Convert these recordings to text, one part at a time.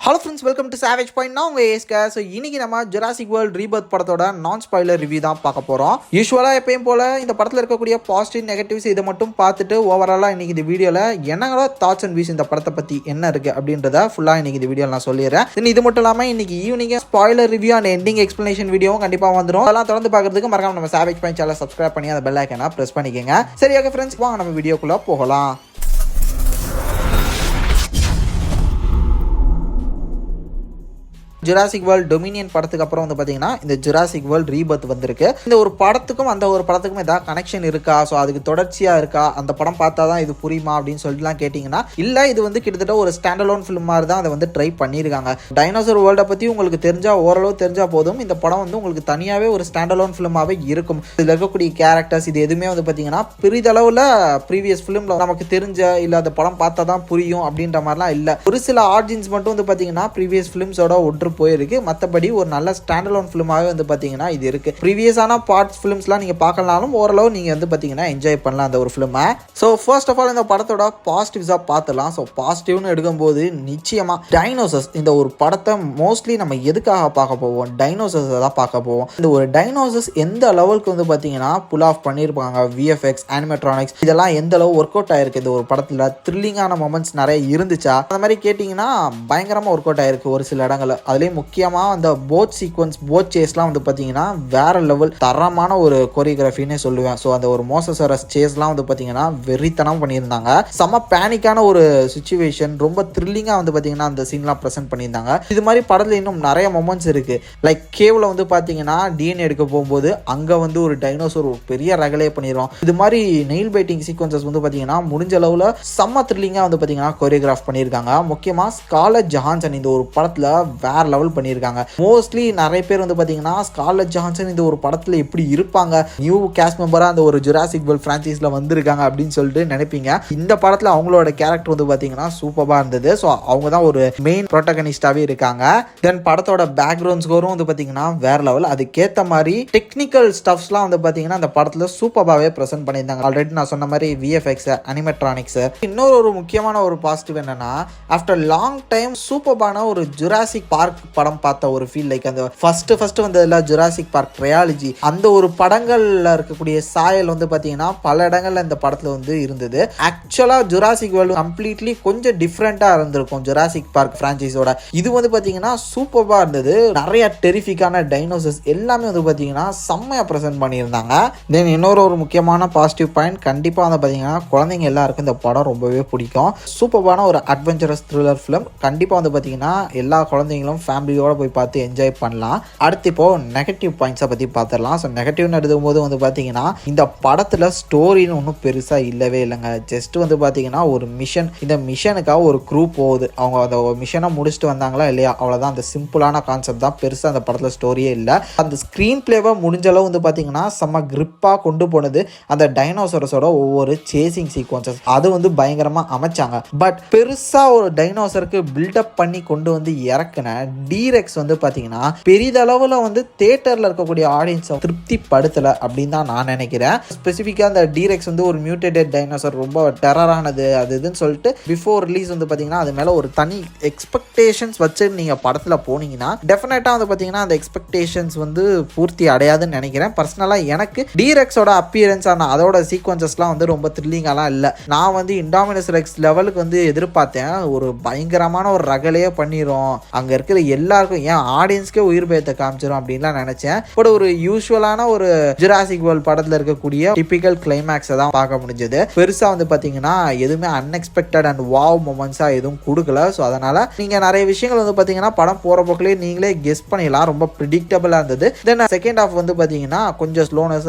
Hello friends, welcome to savage point. நான் உங்கள் ஏஸ்கா. So இன்றைக்கி நம்ம ஜுராசிக் வேர்ல்ட் ரீபர்த் படத்தோட நான் ஸ்பாயிலர் ரிவ்யூ தான் பார்க்க போகிறோம். யூஸ்வலாக எப்பயும் போல் இந்த படத்தில் இருக்கக்கூடிய பாசிட்டிவ் நெகட்டிவ்ஸ் இதை மட்டும் பார்த்துட்டு ஓவராலாக இன்றைக்கி இந்த வீடியோவில் என்னோட தாட்ஸ் அண்ட் வியூஸ் இந்த படத்தை பற்றி என்ன இருக்குது அப்படின்றத ஃபுல்லாக இன்றைக்கி இந்த வீடியோவில் நான் சொல்லிடுறேன். தென் இது மட்டும் இல்லாமல் இன்றைக்கி evening spoiler review and ending explanation வீடியோவும் கண்டிப்பாக வந்துடும். அதெல்லாம் தொடர்ந்து பார்க்குறதுக்கு மறக்காம நம்ம சேவேஜ் பாயிண்ட் சேனலை சப்ஸ்கிரைப் பண்ணி அந்த பெல் ஐக்கனை ப்ரெஸ் பண்ணிக்கோங்க. சரி, ஓகே ஃப்ரெண்ட்ஸ், வாங்க நம்ம வீடியோக்குள்ளே போகலாம். ஜுராசிக் வேர்ல்ட் டொமினியன் படத்துக்கு அப்புறம் வந்து பார்த்தீங்கன்னா இந்த ஜுராசிக் வேர்ல்ட் ரீபர்த் வந்திருக்கு. இந்த ஒரு படத்துக்கும் அந்த ஒரு படத்துக்கும் ஏதாவது கனெக்ஷன் இருக்கா, ஸோ அதுக்கு தொடர்ச்சியாக இருக்கா, அந்த படம் பார்த்தா தான் இது புரியுமா அப்படின்னு சொல்லிட்டுலாம் கேட்டிங்கன்னா இல்லை, இது வந்து கிட்டத்தட்ட ஒரு ஸ்டாண்டலோன் ஃபிலிம் மாதிரி தான் அதை வந்து ட்ரை பண்ணியிருக்காங்க. டைனோசர் வேர்ல்டை பற்றி உங்களுக்கு தெரிஞ்சால் ஓரளவு தெரிஞ்சால் போதும், இந்த படம் வந்து உங்களுக்கு தனியாகவே ஒரு ஸ்டாண்டலோன் ஃபிலிமாகவே இருக்கும். இதில் இருக்கக்கூடிய கேரக்டர்ஸ் இது எதுவுமே வந்து பார்த்தீங்கன்னா பெரிதளவில் ப்ரீவியஸ் ஃபிலிமில் நமக்கு தெரிஞ்ச இல்லை அந்த படம் பார்த்தா தான் புரியும் அப்படின்ற மாதிரிலாம் இல்லை. ஒரு சில ஆர்ஜின்ஸ் மட்டும் வந்து பார்த்தீங்கன்னா ப்ரீவியஸ் ஃபிலிம்ஸோட ஒன்று போயிருக்கு. மற்றபடி ஒரு நல்ல ஸ்டாண்டலோன் ஃபிலிமாவே வந்து பார்த்தீங்கன்னா இது இருக்கு. ப்ரீவியஸான பார்ட்ஸ் ஃபிலிம்ஸ்லாம் நீங்கள் பார்க்கலாலும் ஓரளவு நீங்கள் வந்து பார்த்தீங்கன்னா என்ஜாய் பண்ணலாம் அந்த ஒரு ஃபிலிமை. ஸோ ஃபர்ஸ்ட் ஆஃப் ஆல் இந்த படத்தோட பாசிட்டிவ்ஸாக பார்த்துலாம். ஸோ பாசிட்டிவ்னு எடுக்கும்போது நிச்சயமாக டைனோசர்ஸ், இந்த ஒரு படத்தை மோஸ்ட்லி நம்ம எதுக்காக பார்க்க போவோம், டைனோசர்ஸை தான் பார்க்க போவோம். இந்த ஒரு டைனோசர்ஸ் எந்த லெவலுக்கு வந்து பார்த்தீங்கன்னா புல் ஆஃப் பண்ணியிருப்பாங்க, விஎஃப்எக்ஸ், அனிமேட்ரானிக்ஸ் இதெல்லாம் எந்த அளவு ஒர்க் அவுட் ஆயிருக்கு. இந்த ஒரு படத்தில் த்ரில்லிங்கான மொமெண்ட்ஸ் நிறைய இருந்துச்சா, அந்த மாதிரி கேட்டிங்கன்னா பயங்கரமாக ஒர்க் அவுட் ஆயிருக்கு ஒரு சில இடங்கள். அதுலேயும் முக்கியமாக அந்த போட் சீக்வன்ஸ், போட் சேஸ்லாம் வந்து பார்த்தீங்கன்னா வேற லெவல் தரமான ஒரு கொரியோகிராஃபின்னே சொல்லுவேன். ஸோ அந்த ஒரு மோசஸரஸ் சேஸ்லாம் வந்து பார்த்தீங்கன்னா வெறித்தனம் பண்ணியிருந்தாங்க. செம்ம பேனிக்கான ஒரு சுச்சுவேஷன், ரொம்ப த்ரில்லிங்காக வந்து பார்த்தீங்கன்னா அந்த சீன்லாம் ப்ரெசென்ட் பண்ணியிருந்தாங்க. இது மாதிரி படத்தில் இன்னும் நிறைய மொமெண்ட்ஸ் இருக்குது. லைக் கேவில் வந்து பார்த்தீங்கன்னா டிஎன்ஏ எடுக்க போகும்போது அங்கே வந்து ஒரு டைனோசர் ஒரு பெரிய ரகலே பண்ணிடுவோம். இது மாதிரி நெயில் பைட்டிங் சீக்வன்சஸ் வந்து பார்த்தீங்கன்னா முடிஞ்ச அளவில் செம்ம த்ரில்லிங்காக வந்து பார்த்தீங்கன்னா கொரியோகிராஃப் பண்ணியிருக்காங்க. முக்கியமாக ஸ்கார்லெட் ஜஹான்சன் இந்த ஒரு படத்தில் வேற லெவல் பண்ணியிருக்காங்க. மோஸ்ட்லி நிறைய பேர் வந்து பார்த்தீங்கன்னா ஸ்கார்லெட் ஜஹான்சன் இந்த ஒரு படத்தில் எப்படி இருப்பாங்க, நியூ கேஸ்ட் மெம்பராக அந்த ஒரு ஜுராசிக் வேர்ல்ட் ஃப்ரான்ச்சைஸில் வந்திருக்காங்க அப்படின்னு சொல்லிட்டு நினைப்பீங்க. இந்த படத்தில் அவங்களோட கேரக்டர் வந்து பார்த்தீங்கன்னா சூப்பராக இருந்தது. ஸோ அவங்க தான் ஒரு மெயின் ப்ரோட்டகனிஸ்டாகவே இருக்காங்க. தென் படத்தோட பேக்ரவுண்ட் ஸ்கோரும் வந்து பார்த்தீங்கன்னா வேற லெவல். அதுக்கேற்ற மாதிரி டெக்னிக்கல் ஸ்டப்ஸ்லாம் வந்து பார்த்தீங்கன்னா அந்த படத்தில் சூப்பராகவே ப்ரெசென்ட் பண்ணியிருந்தாங்க. ஆல்ரெடி நான் சொன்ன மாதிரி விஎஃப்எக்ஸ், அனிமேட்ரானிக்ஸ். இன்னொரு ஒரு முக்கியமான ஒரு பாசிட்டிவ் என்னன்னா, ஆஃப்டர் லாங் டைம் சூப்பரான ஒரு ஜுராசிக் பார்க் படம் பார்த்த ஒரு ஃபீல். லைக் அந்த ஃபர்ஸ்ட் வந்ததுல ஜுராசிக் பார்க் ட்ரையாலஜி, அந்த ஒரு படங்கள்ல இருக்கக்கூடிய சாயல் வந்து பாத்தீங்கன்னா பல இடங்கள்ல இந்த படத்துல வந்து இருந்தது. ஆக்சுவலா ஜுராசிக் வேர்ல்டு கம்ப்ளீட்லி கொஞ்சம் டிஃப்ரெண்டா இருந்திருக்கும் ஜுராசிக் பார்க் பிரான்ச்சைஸோட. இது வந்து பாத்தீங்கன்னா சூப்பரா இருந்தது. நிறைய டெரிஃபிக்கான டைனோசர்ஸ் எல்லாமே வந்து பாத்தீங்கன்னா செம்மையா பிரசன்ட் பண்ணியிருந்தாங்க. தென் இன்னொரு ஒரு முக்கியமான பாசிட்டிவ் பாயிண்ட், கண்டிப்பா வந்து பாத்தீங்கன்னா குழந்தைங்க எல்லாருக்கும் இந்த படம் ரொம்பவே பிடிக்கும். சூப்பரான ஒரு அட்வென்ச்சரஸ் த்ரில்லர் ஃபிலிம். கண்டிப்பா வந்து பாத்தீங்கன்னா எல்லா குழந்தைங்களும் ஃபேமிலியோட போய் பார்த்து என்ஜாய் பண்ணலாம். அடுத்து இப்போ நெகட்டிவ் பாயிண்ட்ஸை பற்றி பார்த்துடலாம். ஸோ நெகட்டிவ்னு எடுக்கும்போது வந்து பார்த்தீங்கன்னா இந்த படத்தில் ஸ்டோரின்னு ஒன்றும் பெருசாக இல்லவே இல்லைங்க. ஜஸ்ட் வந்து பார்த்தீங்கன்னா ஒரு மிஷன், இந்த மிஷனுக்காக ஒரு குரூப் போகுது, அவங்க அந்த மிஷனை முடிச்சுட்டு வந்தாங்களா இல்லையா, அவ்வளோதான். அந்த சிம்பிளான கான்செப்ட் தான், பெருசாக அந்த படத்தில் ஸ்டோரியே இல்லை. அந்த ஸ்க்ரீன் பிளேவை முடிஞ்ச அளவு வந்து பார்த்தீங்கன்னா செம்ம கிரிப்பாக கொண்டு போனது அந்த டைனோசரஸோட ஒவ்வொரு சேசிங் சீக்வன்சஸ், அது வந்து பயங்கரமாக அமைச்சாங்க. பட் பெருசாக ஒரு டைனோசருக்கு பில்டப் பண்ணி கொண்டு வந்து இறக்குன டீரெக்ஸ் வந்து பார்த்தீங்கன்னா பெரிதளவில் வந்து தியேட்டரில் இருக்கக்கூடிய ஆடியன்ஸை திருப்தி படுத்தலை அப்படின்னு தான் நான் நினைக்கிறேன். ஸ்பெசிஃபிக்காக அந்த டீரெக்ஸ் வந்து ஒரு மியூட்டேட்டட் டைனோசர், ரொம்ப டெரரானது அது இதுன்னு சொல்லிட்டு பிஃபோர் ரிலீஸ் வந்து பார்த்தீங்கன்னா அது மேலே ஒரு தனி எக்ஸ்பெக்டேஷன்ஸ் வச்சு நீங்கள் படத்தில் போனீங்கன்னா டெஃபினட்டாக வந்து பார்த்தீங்கன்னா அந்த எக்ஸ்பெக்டேஷன்ஸ் வந்து பூர்த்தி அடையாதுன்னு நினைக்கிறேன். பர்சனலாக எனக்கு டீரெக்ஸோட அப்பியரன்ஸ் ஆன அதோட சீக்வன்சஸ்லாம் வந்து ரொம்ப த்ரில்லிங்காலாம் இல்லை. நான் வந்து இண்டாமினஸ் ரெக்ஸ் லெவலுக்கு வந்து எதிர்பார்த்தேன். ஒரு பயங்கரமான ஒரு ரகலையே பண்ணிடும், அங்கே இருக்கிற எல்லாருக்கும் ஏன் ஆடியன்ஸ்க்கே உயிர் பயத்தை காமிச்சிடும் அப்படின்லாம் நினைச்சேன். பட் ஒரு யூஸ்வலான ஒரு ஜுராசிக் வேர்ல்ட் படத்தில் இருக்கக்கூடிய டிபிக்கல் கிளைமேக்ஸை தான் பார்க்க முடிஞ்சது. பெருசா வந்து பார்த்தீங்கன்னா எதுவுமே அன்எக்ஸ்பெக்டட் அண்ட் வாவ் மொமெண்ட்ஸா எதுவும் கொடுக்கல. ஸோ அதனால நீங்க நிறைய விஷயங்கள் வந்து பார்த்தீங்கன்னா படம் போற போக்கிலே நீங்களே கெஸ் பண்ணிடலாம். ரொம்ப ப்ரிடிக்டபிளா இருந்தது. தென் செகண்ட் ஹாஃப் வந்து பார்த்தீங்கன்னா கொஞ்சம் ஸ்லோனஸ்,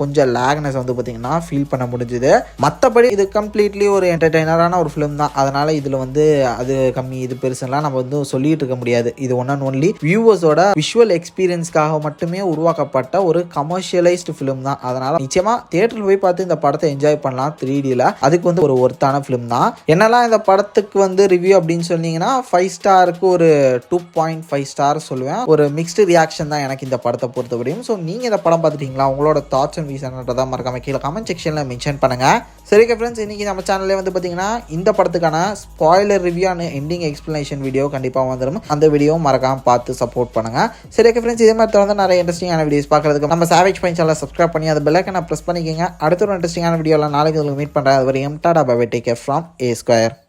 கொஞ்சம் லேக்னஸ் வந்து பார்த்தீங்கன்னா ஃபீல் பண்ண முடிஞ்சது. மற்றபடி இது கம்ப்ளீட்லி ஒரு என்டர்டெய்னரான ஒரு ஃபிலிம் தான். அதனால இதுல வந்து அது கம்மி இது பெருசுலாம் நம்ம வந்து சொல்லிட்டு இருக்க முடியாது. இது ஒன் அண்ட் ஒன்லி வியூவர்ஸோட விஷுவல் எக்ஸ்பீரியன்ஸ்க்காக மட்டுமே உருவாக்கப்பட்ட ஒரு கமர்ஷியலைஸ்டு ஃபிலிம் தான். அதனால நிச்சயமா தியேட்டரில் போய் பார்த்து இந்த படத்தை என்ஜாய் பண்ணலாம் 3Dல. அதுக்கு வந்து ஒரு ஒர்த்தான ஃபிலிம் தான். என்னெல்லாம் இந்த படத்துக்கு வந்து ரிவ்யூ அப்படின்னு சொன்னீங்கன்னா 5 ஸ்டாருக்கு ஒரு 2.5 ஸ்டார் சொல்லுவேன். ஒரு மிக்ஸ்டு ரியாக்ஷன் தான் எனக்கு இந்த படத்தை பொறுத்தவரையும். ஸோ நீங்க இந்த படம் பார்த்துட்டீங்களா, உங்களோட தாட்ஸ் அண்ட் வியூஸ் என்னன்றதை மறக்காம கீழே கமெண்ட் செக்ஷன்ல மென்ஷன் பண்ணுங்க. சரிங்க ஃப்ரெண்ட்ஸ், இன்றைக்கி நம்ம சேனல்லே வந்து பார்த்தீங்கன்னா இந்த படத்துக்கான spoiler review and ending explanation video கண்டிப்பாக வந்துடும். அந்த வீடியோ மறக்காமல் பார்த்து சப்போர்ட் பண்ணுங்கள். சரிங்க ஃப்ரெண்ட்ஸ், இதே மாதிரி தொடர்ந்து நிறைய இன்ட்ரெஸ்டிங்கான வீடியோஸ் பார்க்குறதுக்கு நம்ம சாவேஜ் பாயிண்ட் சேனலை சப்ஸ்கிரைப் பண்ணி அந்த பெல் ஐகானை ப்ரெஸ் பண்ணிக்கோங்க. அடுத்த ஒரு இன்ட்ரெஸ்டிங்கான வீடியோவில் நாளைக்கு உங்களுக்கு மீட் பண்ணுறேன். அது வரையும் tata bye bye, take care from A Square.